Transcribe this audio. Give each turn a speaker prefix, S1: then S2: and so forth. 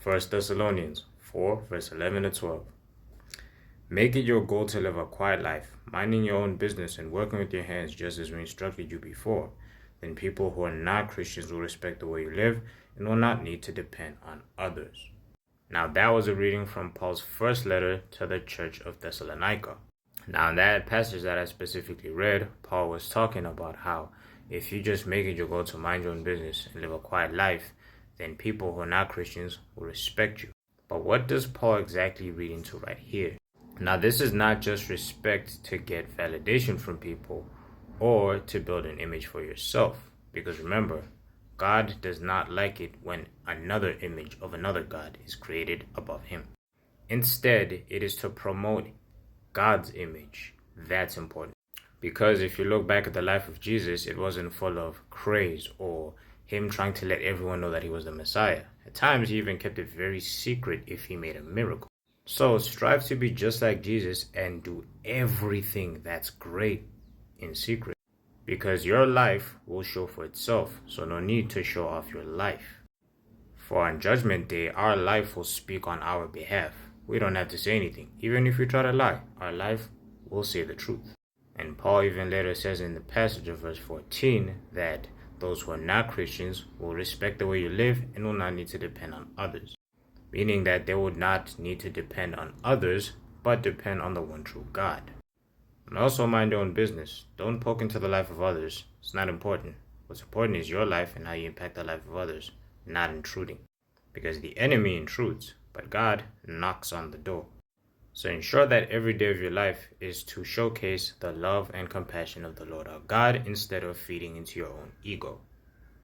S1: First Thessalonians 4, verse 11 to 12. Make it your goal to live a quiet life, minding your own business and working with your hands just as we instructed you before. Then people who are not Christians will respect the way you live and will not need to depend on others. Now that was a reading from Paul's first letter to the church of Thessalonica. Now in that passage that I specifically read, Paul was talking about how if you just make it your goal to mind your own business and live a quiet life, then people who are not Christians will respect you. But what does Paul exactly read into right here? Now this is not just respect to get validation from people or to build an image for yourself. Because remember, God does not like it when another image of another God is created above him. Instead, it is to promote God's image. That's important. Because if you look back at the life of Jesus, it wasn't full of craze or him trying to let everyone know that he was the Messiah. At times, he even kept it very secret if he made a miracle. So strive to be just like Jesus and do everything that's great in secret. Because your life will show for itself, so no need to show off your life. For on Judgment Day, our life will speak on our behalf. We don't have to say anything. Even if we try to lie, our life will say the truth. And Paul even later says in the passage of verse 14 that those who are not Christians will respect the way you live and will not need to depend on others. Meaning that they would not need to depend on others, but depend on the one true God. And also mind your own business. Don't poke into the life of others. It's not important. What's important is your life and how you impact the life of others, not intruding. Because the enemy intrudes, but God knocks on the door. So ensure that every day of your life is to showcase the love and compassion of the Lord our God instead of feeding into your own ego.